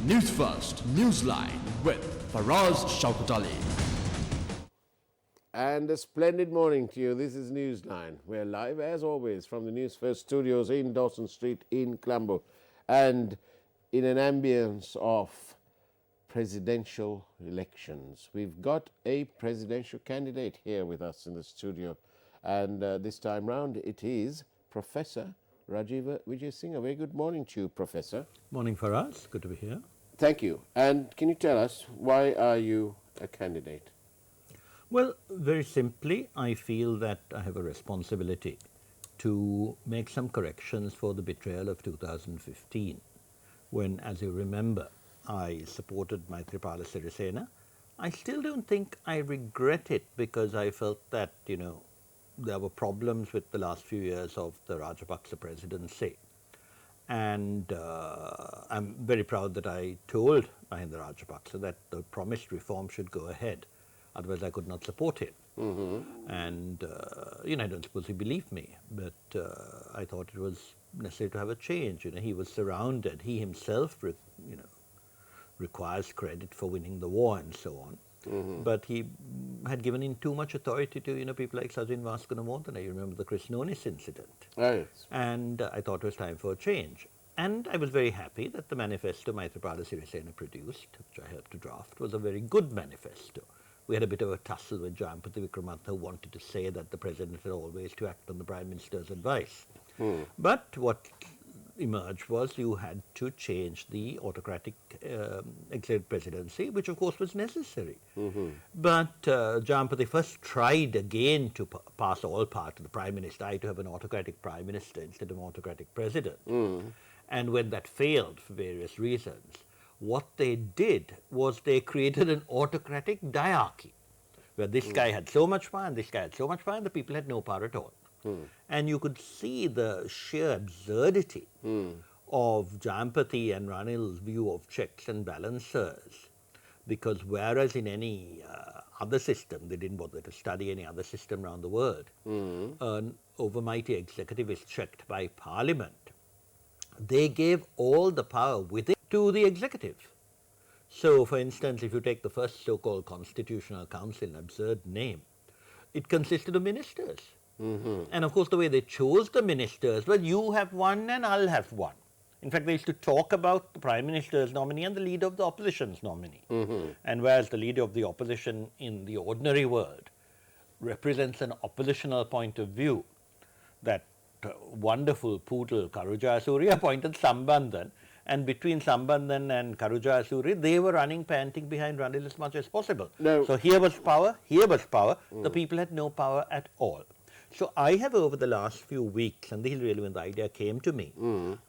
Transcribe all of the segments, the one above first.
News First, Newsline with Faraz Shaukat Ali. And a splendid morning to you. This is Newsline. We're live, as always, from the News First studios in Dawson Street in Colombo. And in an ambience of presidential elections. We've got a presidential candidate here with us in the studio. And this time round, it is Professor Rajiv Vijayasinghe. A very good morning to you, Professor. Morning, Faraz. Good to be here. Thank you. And can you tell us, why are you a candidate? Well, very simply, I feel that I have a responsibility to make some corrections for the betrayal of 2015, when, as you remember, I supported Maithripala Sirisena. I still don't think I regret it, because I felt that, there were problems with the last few years of the Rajapaksa presidency. And I'm very proud that I told Mahinda Rajapaksa that the promised reform should go ahead. Otherwise, I could not support it. And, I don't suppose he believed me, but I thought it was necessary to have a change. He was surrounded. He himself, requires credit for winning the war and so on. But he had given in too much authority to, people like Sajin Vaskunamodana. You remember the Chris Nonis incident. Right. And I thought it was time for a change. And I was very happy that the manifesto Maithripala Sirisena produced, which I helped to draft, was a very good manifesto. We had a bit of a tussle with Jayampathy Wickramatha, who wanted to say that the president had always to act on the Prime Minister's advice. But what emerged was you had to change the autocratic executive presidency, which of course was necessary. But Jayampathy first tried again to pass all power to the Prime Minister, to have an autocratic Prime Minister instead of an autocratic president. And when that failed for various reasons, what they did was they created an autocratic diarchy, where this guy had so much power and this guy had so much power and the people had no power at all. And you could see the sheer absurdity of Jayampathy and Ranil's view of checks and balances, because whereas in any other system, they didn't bother to study any other system around the world, an overmighty executive is checked by Parliament. They gave all the power within to the executive. So, for instance, if you take the first so-called Constitutional Council, an absurd name, it consisted of ministers. And of course, the way they chose the ministers was, you have one and I'll have one. In fact, they used to talk about the Prime Minister's nominee and the leader of the opposition's nominee. And whereas the leader of the opposition in the ordinary world represents an oppositional point of view, that wonderful poodle Karu Jayasuriya appointed Sambandhan, and between Sambandhan and Karu Jayasuriya, they were running, panting behind Ranil as much as possible. No. So here was power, the people had no power at all. So I have, over the last few weeks, and this is really when the idea came to me,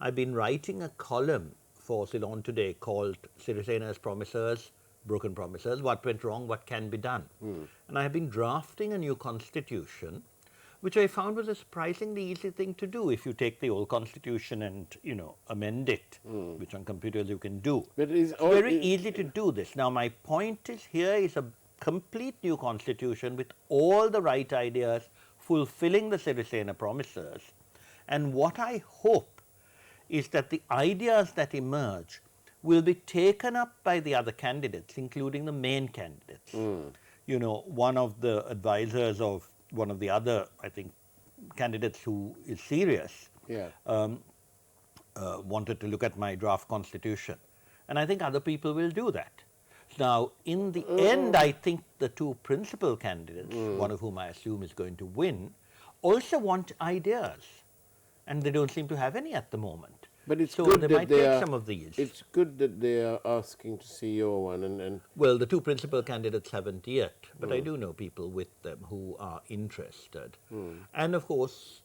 I've been writing a column for Ceylon Today called Sirisena's Promises, Broken Promises, What Went Wrong, What Can Be Done. And I have been drafting a new constitution, which I found was a surprisingly easy thing to do if you take the old constitution and, amend it, which on computers you can do. But it's very easy to do this. Now, my point is, here is a complete new constitution with all the right ideas, fulfilling the Sirisena promises. And what I hope is that the ideas that emerge will be taken up by the other candidates, including the main candidates. One of the advisors of one of the other, I think, candidates who is serious, wanted to look at my draft constitution. And I think other people will do that. Now, in the end, I think the two principal candidates, one of whom I assume is going to win, also want ideas. And they don't seem to have any at the moment. But it's so good they that might they take are, some of these. It's good that they are asking to see your one. And well, the two principal candidates haven't yet, but I do know people with them who are interested. And of course,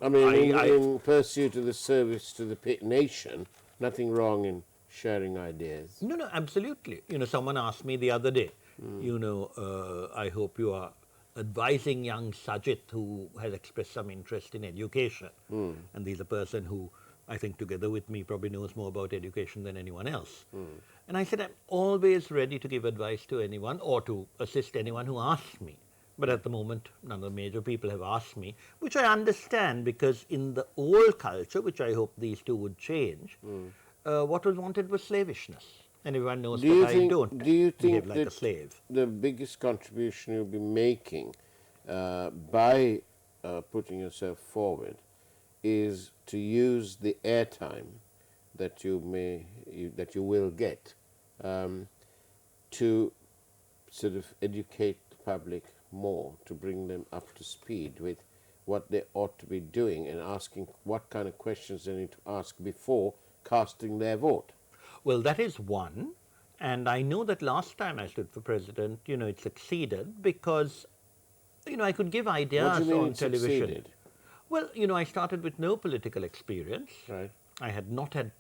I mean, in pursuit of the service to the nation, nothing wrong in sharing ideas. No, absolutely. Someone asked me the other day, I hope you are advising young Sajit, who has expressed some interest in education. And he's a person who, I think, together with me, probably knows more about education than anyone else. And I said, I'm always ready to give advice to anyone or to assist anyone who asks me. But at the moment, none of the major people have asked me, which I understand, because in the old culture, which I hope these two would change, what was wanted was slavishness. And everyone knows Do you that I think, don't do you behave think like a that slave. the biggest contribution you'll be making by putting yourself forward is to use the airtime that that you will get to sort of educate the public more, to bring them up to speed with what they ought to be doing and asking what kind of questions they need to ask before casting their vote? Well, that is one. And I know that last time I stood for president, it succeeded because, I could give ideas What do you mean on it television. succeeded? Well, I started with no political experience. Right. I had not had,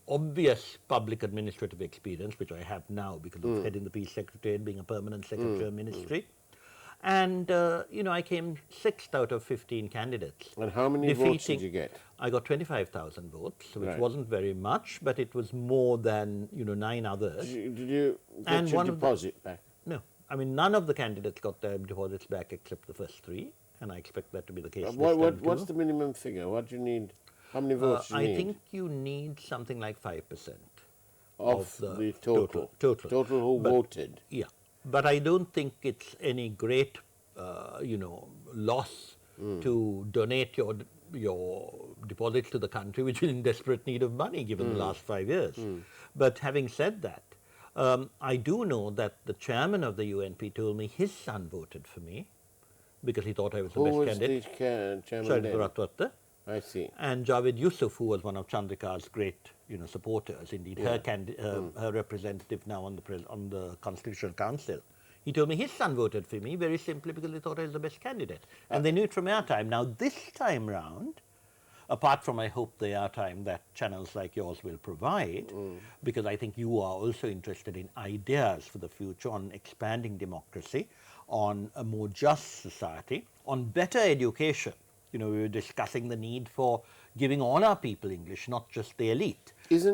obvious public administrative experience, which I have now because of heading the Peace Secretariat, being a permanent secretary of ministry. And, I came 6th out of 15 candidates. And how many votes did you get? I got 25,000 votes, which Right. wasn't very much, but it was more than, 9 others. Did you get And your one of the- deposit back? No, I mean, none of the candidates got their deposits back except the first 3, and I expect that to be the case this time What's too. the minimum figure? What do you need? How many votes do you I need? think you need something like 5% of the total. total. Who But- voted. Yeah, but I don't think it's any great, loss to donate your deposits to the country, which is in desperate need of money given the last 5 years. But having said that, I do know that the chairman of the UNP told me his son voted for me because he thought I was the Who best was candidate. the chairman Shahid then? Ratwatte. I see. And Javed Yusuf, who was one of Chandrika's great, supporters, indeed her representative now on the Constitutional Council. He told me his son voted for me very simply because they thought I was the best candidate, and they knew it from airtime. Now this time round, apart from I hope the airtime that channels like yours will provide, because I think you are also interested in ideas for the future on expanding democracy, on a more just society, on better education. We were discussing the need for giving all our people English, not just the elite.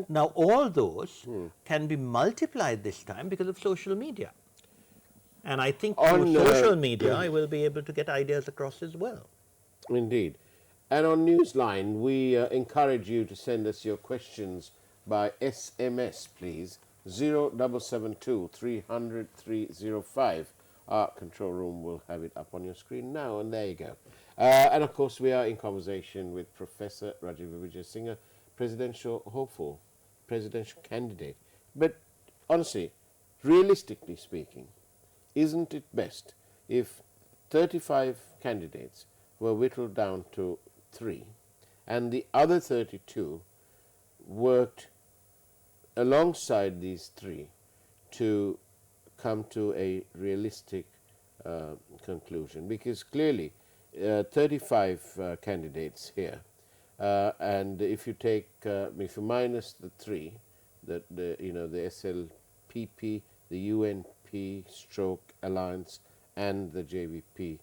Now all those can be multiplied this time because of social media. And I think through social media, I will be able to get ideas across as well. Indeed. And on Newsline, we encourage you to send us your questions by SMS, please. 0772 300 305. Our control room will have it up on your screen now, and there you go. And of course, we are in conversation with Professor Rajiv Vijayasinghe, presidential hopeful, presidential candidate. But honestly, realistically speaking, isn't it best if 35 candidates were whittled down to 3 and the other 32 worked alongside these 3 to come to a realistic conclusion? Because clearly 35 candidates here, and if you take, if you minus the 3, the SLPP, the UNP stroke alliance and the JVP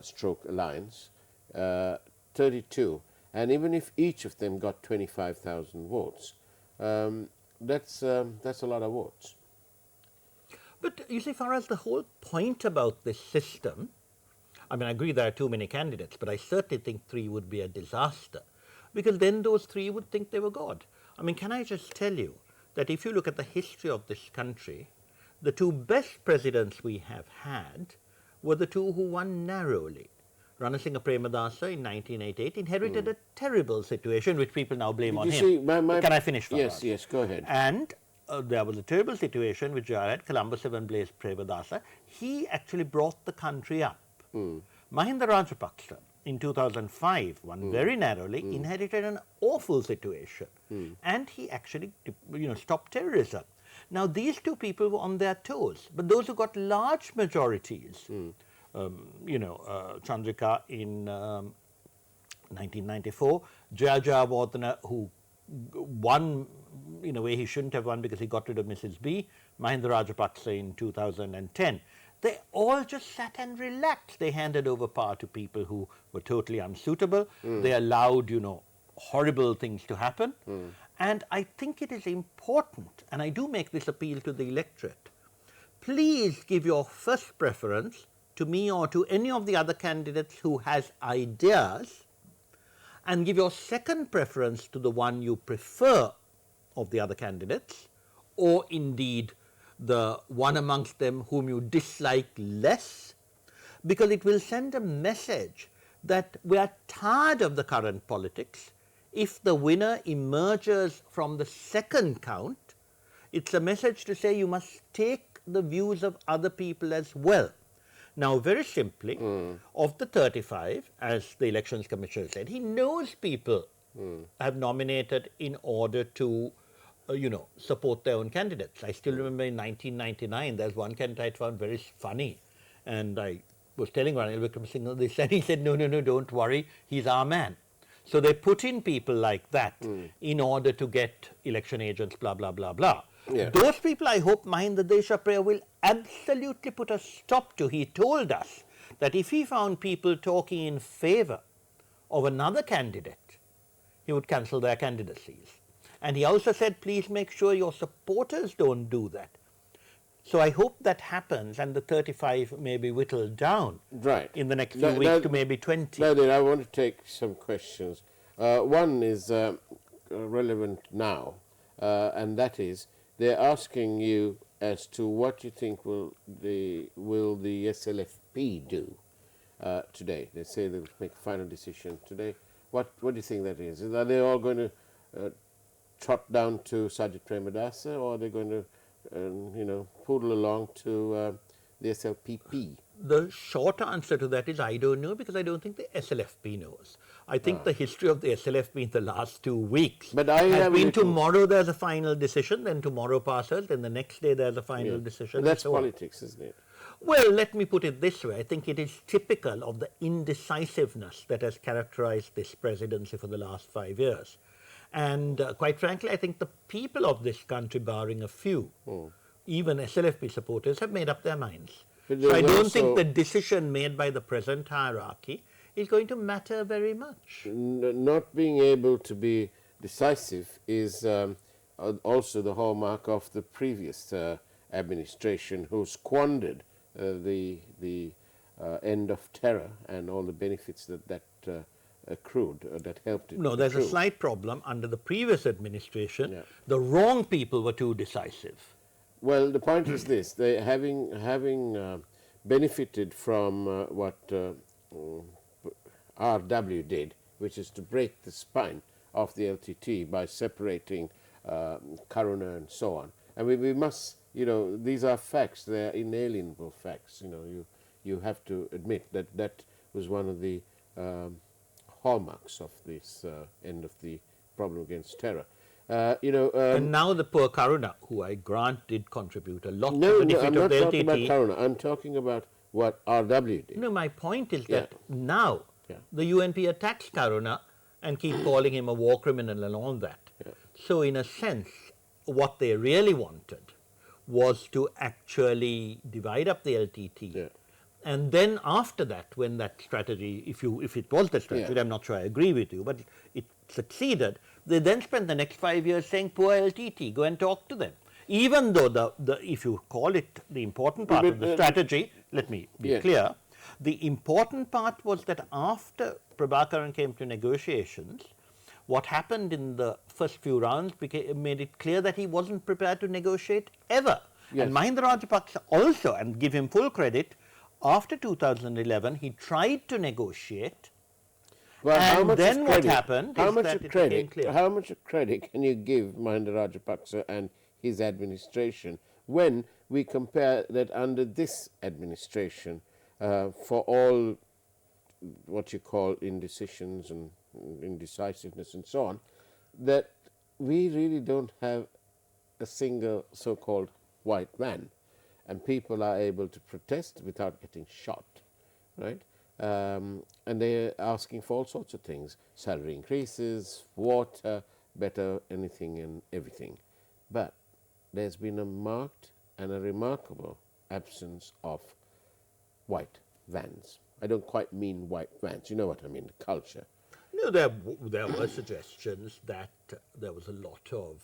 stroke alliance, 32, and even if each of them got 25,000 votes, that's a lot of votes. But you see, Faraz, the whole point about this system, I mean, I agree there are too many candidates, but I certainly think 3 would be a disaster, because then those 3 would think they were God. I mean, can I just tell you that if you look at the history of this country, the 2 best presidents we have had were the 2 who won narrowly. Ranasinghe Premadasa in 1988 inherited a terrible situation, which people now blame on him. See, Can I finish, Farhad? Yes, go ahead. And there was a terrible situation which I had, Colombo 7 Blaise Premadasa. He actually brought the country up. Mahinda Rajapaksa in 2005 won very narrowly, inherited an awful situation, and he actually stopped terrorism. Now these 2 people were on their toes, but those who got large majorities, Chandrika in 1994, Jaya Jayawardena, who won in a way he shouldn't have won because he got rid of Mrs. B, Mahinda Rajapaksa in 2010. They all just sat and relaxed. They handed over power to people who were totally unsuitable. They allowed, horrible things to happen. And I think it is important, and I do make this appeal to the electorate, please give your first preference to me or to any of the other candidates who has ideas, and give your second preference to the one you prefer of the other candidates, or indeed the one amongst them whom you dislike less, because it will send a message that we are tired of the current politics. If the winner emerges from the second count, it's a message to say you must take the views of other people as well. Now, very simply, of the 35, as the Elections Commissioner said, he knows people have nominated in order to, support their own candidates. I still remember in 1999, there's one candidate I found very funny, and I was telling Ranil Wickremesinghe this, and he said, no, don't worry, he's our man. So they put in people like that in order to get election agents, blah, blah, blah, blah. Yeah. Those people, I hope, Mahinda Deshapriya will absolutely put a stop to. He told us that if he found people talking in favour of another candidate, he would cancel their candidacies. And he also said, please make sure your supporters don't do that. So I hope that happens and the 35 may be whittled down in the next few weeks to maybe 20. Nadir, I want to take some questions. One is relevant now, and that is, they're asking you as to what you think will the SLFP do today. They say they'll make a final decision today. What do you think that is? Are they all going to trot down to Sajid Premadasa, or are they going to poodle along to the SLPP? The short answer to that is I don't know, because I don't think the SLFP knows. I think the history of the SLFP in the last 2 weeks has been tomorrow there's a final decision, then tomorrow passes, then the next day there's a final decision. But that's politics, isn't it? Well, let me put it this way. I think it is typical of the indecisiveness that has characterized this presidency for the last 5 years. And quite frankly, I think the people of this country, barring a few, even SLFP supporters, have made up their minds. So I don't think the decision made by the present hierarchy is going to matter very much. Not being able to be decisive is also the hallmark of the previous administration, who squandered the end of terror and all the benefits that accrued, that helped it. No, there's a slight problem. Under the previous administration, the wrong people were too decisive. Well, the point is this: they having benefited from what RW did, which is to break the spine of the LTT by separating Karuna and so on. And we must, these are facts; they are inalienable facts. You have to admit that was one of the hallmarks of this end of the problem against terror. And now the poor Karuna, who I grant did contribute a lot to the defeat I'm not of the talking LTT. about Karuna. I'm talking about what RW did. No, my point is that now the UNP attacks Karuna and keep calling him a war criminal and all that. So in a sense, what they really wanted was to actually divide up the LTT. And then after that, when that strategy, if it was the strategy, I'm not sure I agree with you, but it succeeded, they then spent the next 5 years saying, poor LTT, go and talk to them. Even though if you call it the important part of the strategy, let me be clear, the important part was that after Prabhakaran came to negotiations, what happened in the first few rounds made it clear that he wasn't prepared to negotiate ever. And Mahinda Rajapaksa also, and give him full credit, after 2011, he tried to negotiate, well, and then what happened is that it became clear. How much credit can you give Mahinda Rajapaksa and his administration when we compare that under this administration, for all what you call indecisions and indecisiveness and so on, that we really don't have a single so-called white van, and people are able to protest without getting shot, right? And they're asking for all sorts of things: salary increases, water, better anything and everything. But there's been a marked and a remarkable absence of white vans. I don't quite mean white vans, you know what I mean, the culture. No, there were suggestions that there was a lot of,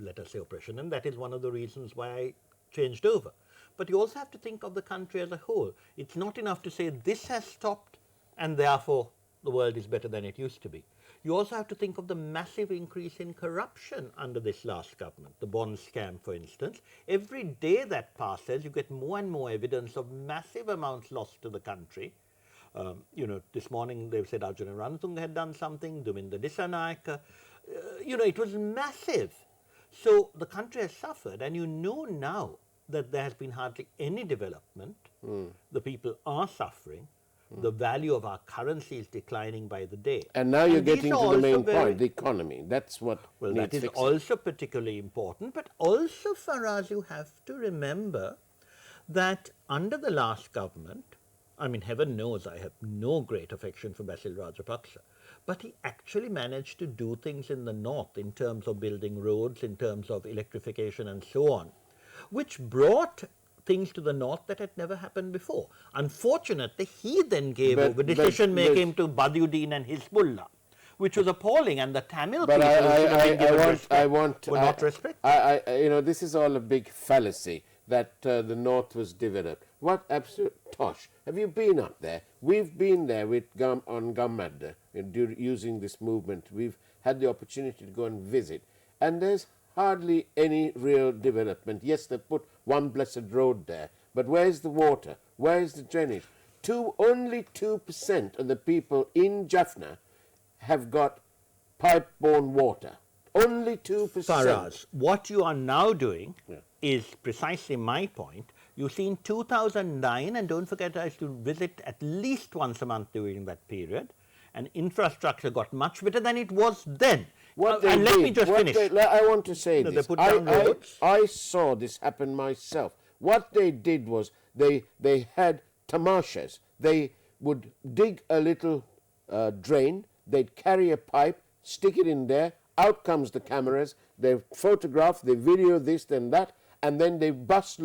let us say, oppression, and that is one of the reasons why I changed over. But you also have to think of the country as a whole. It's not enough to say this has stopped and therefore the world is better than it used to be. You also have to think of the massive increase in corruption under this last government, the bond scam, for instance. Every day that passes, you get more and more evidence of massive amounts lost to the country. This morning they've said Arjuna Ranatunga had done something, Duminda Dissanayaka. It was massive. So the country has suffered, and you know now that there has been hardly any development. The people are suffering. The value of our currency is declining by the day. And now you're getting to the main point, the economy. That's what Well, needs that is fixing. also particularly important. But also, Faraz, you have to remember that under the last government, I mean, heaven knows I have no great affection for Basil Rajapaksa, but he actually managed to do things in the north in terms of building roads, in terms of electrification and so on, which brought things to the north that had never happened before. Unfortunately, he then gave over decision-making to Badiuddin and Hizbullah, which was appalling, and the Tamil But people who should have been given respect were not respected. This is all a big fallacy that the North was developed. What absolute tosh. Have you been up there? We've been there with on Gammadda using this movement. We've had the opportunity to go and visit. And there's hardly any real development. Yes, they put one blessed road there, but where's the water? Where's the drainage? Only 2% of the people in Jaffna have got pipe-borne water. Only 2%. Faraz, what you are now doing is precisely my point. You see, in 2009, and don't forget I used to visit at least once a month during that period, and infrastructure got much better than it was then. And let me just finish. I want to say this. They put down roads. I saw this happen myself. What they did was they had tamashas. They would dig a little drain, they'd carry a pipe, stick it in there, out comes the cameras, they photograph, they video this, then that, and then they bus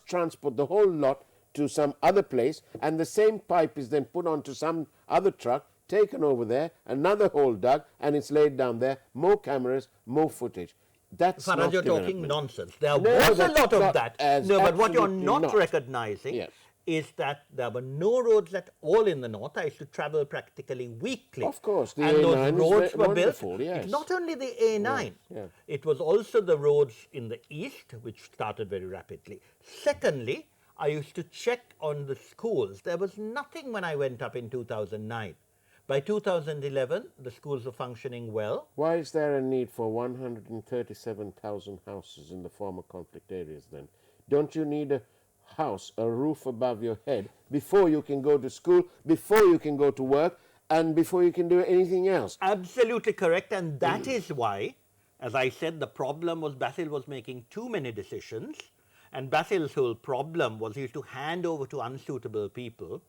transport the whole lot to some other place, and the same pipe is then put onto some other truck, taken over there, another hole dug, and it's laid down there, more cameras, more footage. That's Faraj, not you're development. talking nonsense. There was a lot of that. No, but what you're not not. recognizing is that there were no roads at all in the north. I used to travel practically weekly. Of course, the and A9 those is roads were wonderful, built. yes. It's not only the A9, Yeah. it was also the roads in the east, which started very rapidly. Secondly, I used to check on the schools. There was nothing when I went up in 2009. By 2011, the schools were functioning well. Why is there a need for 137,000 houses in the former conflict areas then? Don't you need a house, a roof above your head, before you can go to school, before you can go to work, and before you can do anything else? Absolutely correct, and that is why, as I said, the problem was Basil was making too many decisions, and Basil's whole problem was he used to hand over to unsuitable people.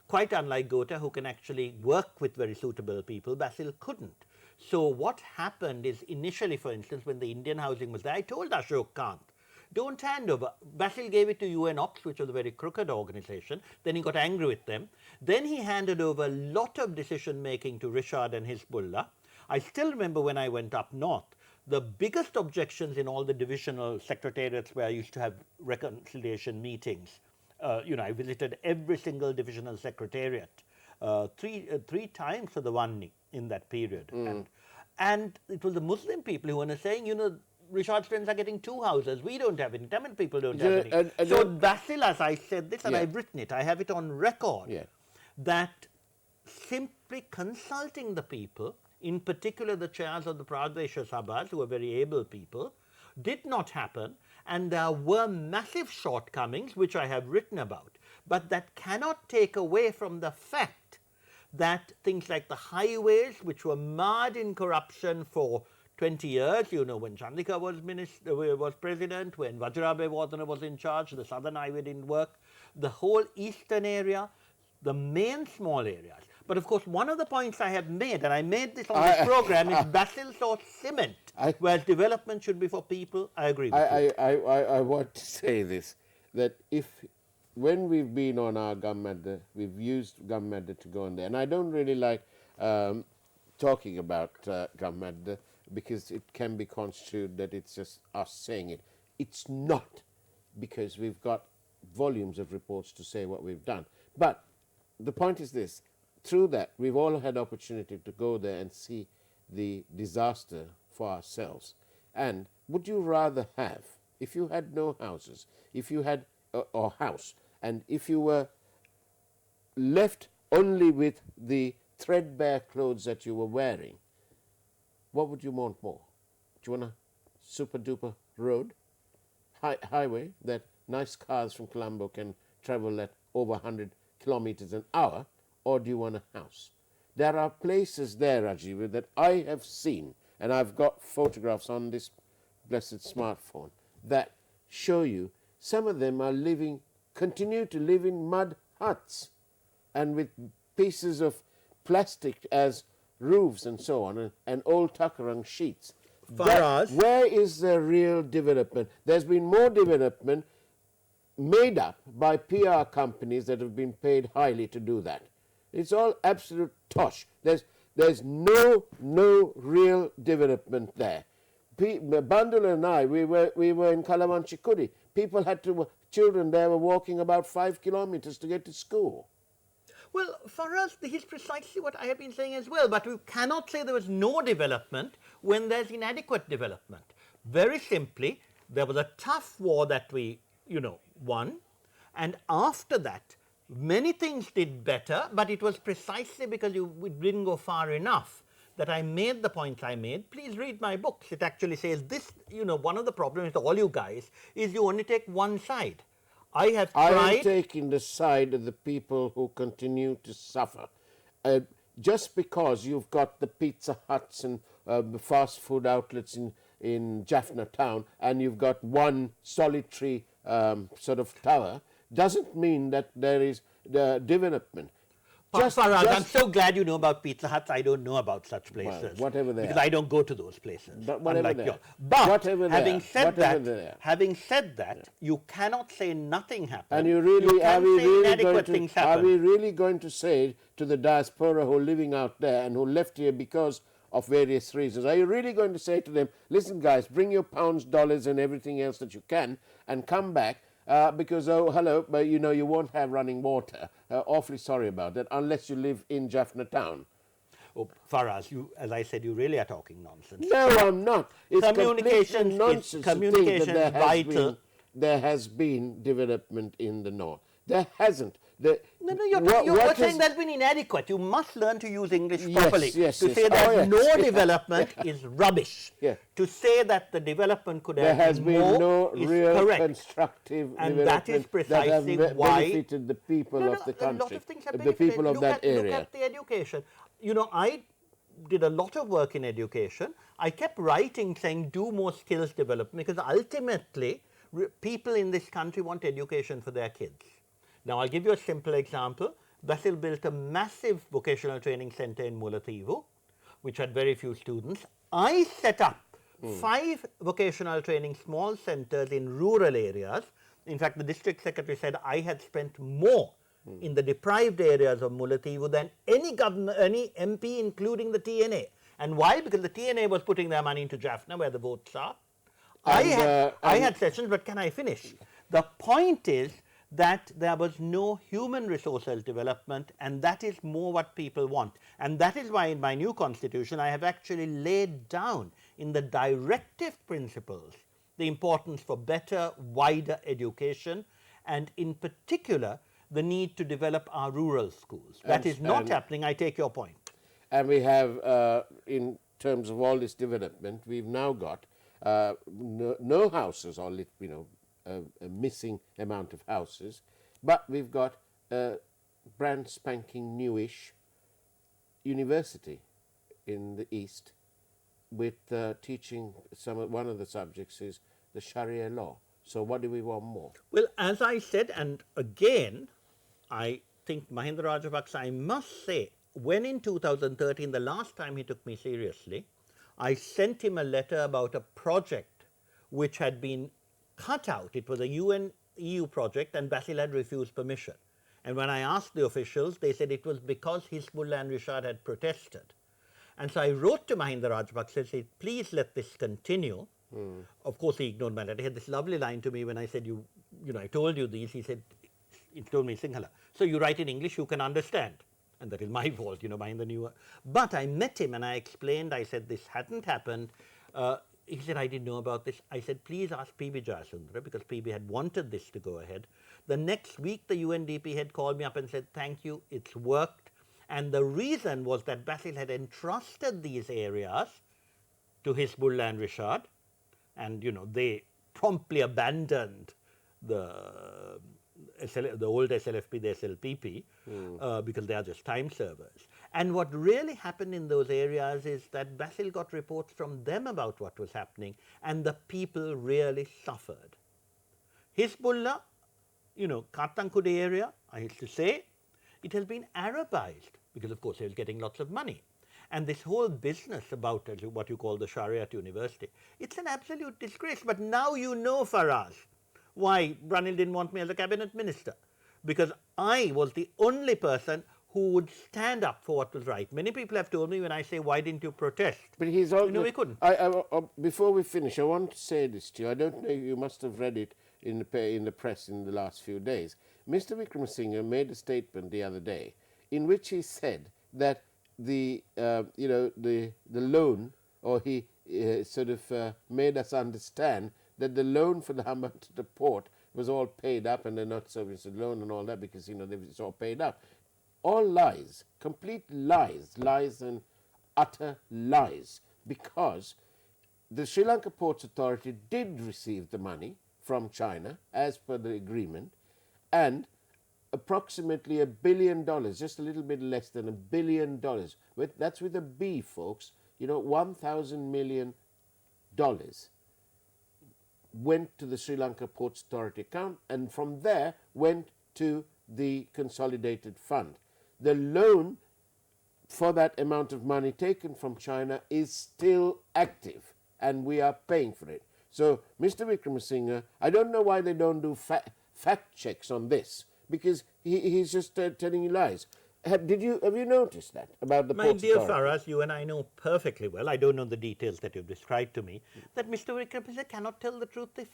Quite unlike Gota, who can actually work with very suitable people, Basil couldn't. So what happened is initially, for instance, when the Indian housing was there, I told Ashok Kant, don't hand over. Basil gave it to UN Ops, which was a very crooked organization. Then he got angry with them. Then he handed over a lot of decision-making to Rishad and Hizbullah. I still remember when I went up north, the biggest objections in all the divisional secretariats where I used to have reconciliation meetings, I visited every single divisional secretariat three times for the one in that period. And it was the Muslim people who were saying, Rishad's friends are getting 2 houses. We don't have any. Tamil people don't have any. So Basil, as I said this, and I've written it, I have it on record, that simply consulting the people, in particular the chairs of the Pradesha Sabhas, who were very able people, did not happen, and there were massive shortcomings, which I have written about. But that cannot take away from the fact that things like the highways, which were marred in corruption for 20 years, when Chandika was president, when Vajrabhe was in charge, the southern highway didn't work, the whole eastern area, the main small areas. But of course, one of the points I have made, and I made this on this program, is Basil saw cement, whereas development should be for people. I agree with you. I want to say this, that when we've been on our Gammadda, we've used Gammadda to go on there, and I don't really like talking about Gammadda, because it can be construed that it's just us saying it. It's not, because we've got volumes of reports to say what we've done. But the point is this, through that, we've all had opportunity to go there and see the disaster for ourselves. And would you rather have, if you had no houses, if you had a house, and if you were left only with the threadbare clothes that you were wearing, what would you want more? Do you want a super duper road, highway that nice cars from Colombo can travel at over 100 kilometers an hour, or do you want a house? There are places there, Rajiv, that I have seen, and I've got photographs on this blessed smartphone, that show you some of them are continue to live in mud huts and with pieces of plastic as roofs and so on, and old Takarang sheets. Where is the real development? There's been more development made up by PR companies that have been paid highly to do that. It's all absolute tosh. There's no real development there. Bandula and I, we were in Kalamanchikudi. Children there were walking about 5 kilometers to get to school. Well, for us, this is precisely what I have been saying as well. But we cannot say there was no development when there's inadequate development. Very simply, there was a tough war that we, won. And after that, many things did better, but it was precisely because we didn't go far enough that I made the points I made. Please read my books. It actually says this, one of the problems with all you guys is you only take one side. I am taking the side of the people who continue to suffer. Just because you've got the Pizza Huts and fast food outlets in Jaffna town, and you've got one solitary sort of tower, doesn't mean that there is development. I'm so glad you know about Pizza Huts. I don't know about such places. Well, whatever they because are. I don't go to those places. But whatever they are. But having said that, you cannot say nothing happened. And are we really going to say to the diaspora who are living out there and who left here because of various reasons, are you really going to say to them, listen guys, bring your pounds, dollars and everything else that you can and come back? Because, but you won't have running water. Awfully sorry about that, unless you live in Jaffna town. Oh, Faraz, as I said, you really are talking nonsense. No, I'm not. It's communication nonsense communication to think that vital. There has been development in the north. There hasn't. You're saying that's been inadequate. You must learn to use English properly. To say that no development is rubbish. Yeah. To say that the development could there have has been more no is real correct. constructive And development that is precisely that have why benefited the people of the country, a lot of things have the people of that area. Look at the education. I did a lot of work in education. I kept writing saying do more skills development because ultimately people in this country want education for their kids. Now, I'll give you a simple example. Basil built a massive vocational training center in Mullaitivu, which had very few students. I set up 5 vocational training small centers in rural areas. In fact, the district secretary said I had spent more in the deprived areas of Mullaitivu than any MP, including the TNA. And why? Because the TNA was putting their money into Jaffna, where the votes are. I had sessions, but can I finish? The point is that there was no human resources development, and that is more what people want. And that is why in my new constitution I have actually laid down in the directive principles the importance for better, wider education, and in particular the need to develop our rural schools. That is not happening. I take your point. And we have, in terms of all this development, we've now got no houses, or a missing amount of houses, but we've got a brand spanking newish university in the east with teaching one of the subjects is the Sharia law. So what do we want more? Well, as I said, and again, I think Mahinda Rajapaksa, I must say, when in 2013, the last time he took me seriously, I sent him a letter about a project which had been cut out. It was a UN-EU project and Basil had refused permission. And when I asked the officials, they said it was because Hizbullah and Rishad had protested. And so I wrote to Mahinda Rajapaksa and said, please let this continue. Of course, he ignored my letter. He had this lovely line to me when I said, I told you these. He said, he told me Sinhala. So you write in English, you can understand. And that is my fault, buying the newer. But I met him and I explained, I said, this hadn't happened. He said, I didn't know about this. I said, please ask PB Jayasundara, because PB had wanted this to go ahead. The next week, the UNDP head called me up and said, thank you, it's worked. And the reason was that Basil had entrusted these areas to Hizbullah and Rishad, and they promptly abandoned the old SLFP, the SLPP, because they are just time servers. And what really happened in those areas is that Basil got reports from them about what was happening, and the people really suffered. Hizbullah, Kartankude area, I used to say, it has been Arabized, because of course it was getting lots of money. And this whole business about what you call the Shariat University, it's an absolute disgrace. But now you know, Faraz, why Ranil didn't want me as a cabinet minister, because I was the only person who would stand up for what was right. Many people have told me when I say, why didn't you protest? But he's also, we couldn't. Before we finish, I want to say this to you. I don't know, you must have read it in the press in the last few days. Mr. Wickremesinghe made a statement the other day in which he said that the loan, or he made us understand that the loan for the Hambantota port was all paid up, and they're not servicing the loan and all that because it's all paid up. All lies, complete lies and utter lies, because the Sri Lanka Ports Authority did receive the money from China as per the agreement, and approximately $1 billion, just a little bit less than $1 billion. That's with a B, folks. $1,000 million went to the Sri Lanka Ports Authority account, and from there went to the consolidated fund. The loan for that amount of money taken from China is still active, and we are paying for it. So, Mr. Wickremesinghe, I don't know why they don't do fact checks on this, because he's just telling you lies. Have you noticed that about the Ports Authority? My dear Faraz, you and I know perfectly well, I don't know the details that you've described to me, that Mr. Wickremesinghe cannot tell the truth if,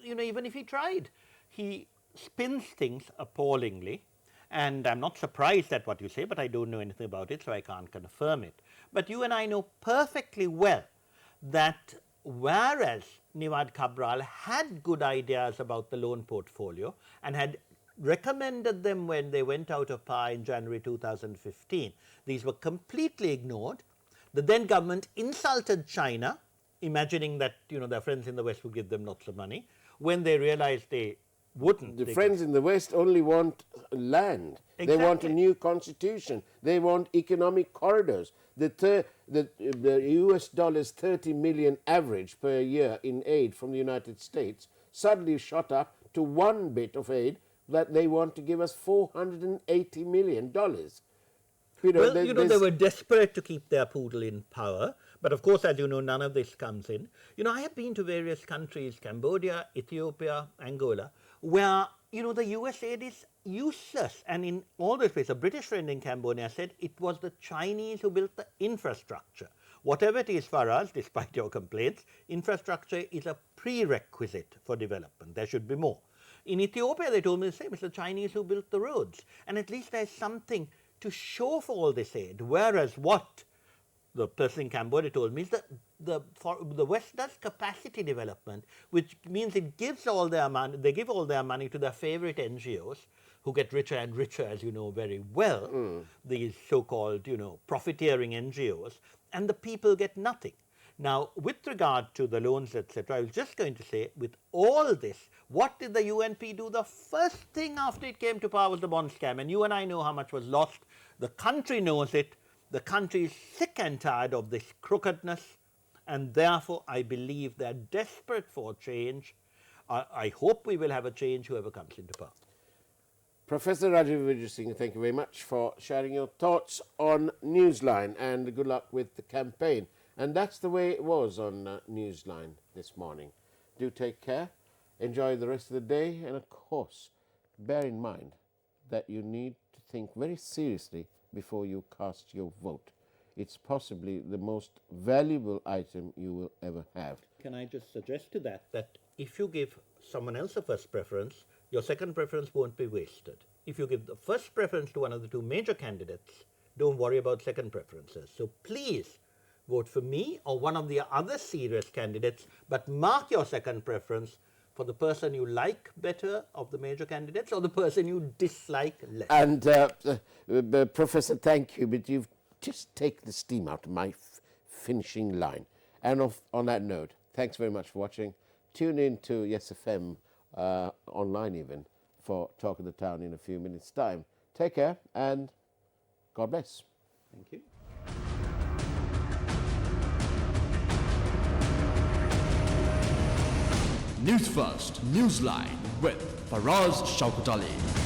even if he tried. He spins things appallingly, and I'm not surprised at what you say, but I don't know anything about it, so I can't confirm it. But you and I know perfectly well that whereas Niwad Cabral had good ideas about the loan portfolio and had recommended them when they went out of power in January 2015, these were completely ignored. The then government insulted China, imagining that their friends in the West would give them lots of money. When they realized they wouldn't. The friends in the West only want land. Exactly. They want a new constitution. They want economic corridors. The US dollars 30 million average per year in aid from the United States suddenly shot up to one bit of aid that they want to give us $480 million. They were desperate to keep their poodle in power. But of course, as you know, none of this comes in. I have been to various countries, Cambodia, Ethiopia, Angola, where, the US aid is useless. And in all those places, a British friend in Cambodia said it was the Chinese who built the infrastructure. Whatever it is for us, despite your complaints, infrastructure is a prerequisite for development. There should be more. In Ethiopia, they told me the same. It's the Chinese who built the roads. And at least there's something to show for all this aid. Whereas what the person in Cambodia told me is that the West does capacity development, which means it gives all their money, they give all their money to their favorite NGOs, who get richer and richer, as you know very well, these so-called, profiteering NGOs, and the people get nothing. Now, with regard to the loans, etc., I was just going to say, with all this, what did the UNP do? The first thing after it came to power was the bond scam, and you and I know how much was lost. The country knows it. The country is sick and tired of this crookedness, and therefore I believe they're desperate for change. I hope we will have a change, whoever comes into power. Professor Rajiv Vijayasinghe, thank you very much for sharing your thoughts on Newsline, and good luck with the campaign. And that's the way it was on Newsline this morning. Do take care, enjoy the rest of the day, and of course, bear in mind that you need to think very seriously before you cast your vote. It's possibly the most valuable item you will ever have. Can I just suggest to that if you give someone else a first preference, your second preference won't be wasted. If if you give the first preference to one of the two major candidates, don't worry about second preferences. So please vote for me or one of the other serious candidates, but mark your second preference for the person you like better of the major candidates or the person you dislike less. And Professor, thank you, but you've just taken the steam out of my finishing line. And on that note, thanks very much for watching. Tune in to Yes FM online even for Talk of the Town in a few minutes' time. Take care and God bless. Thank you. News First, Newsline with Faraz Shaukat Ali.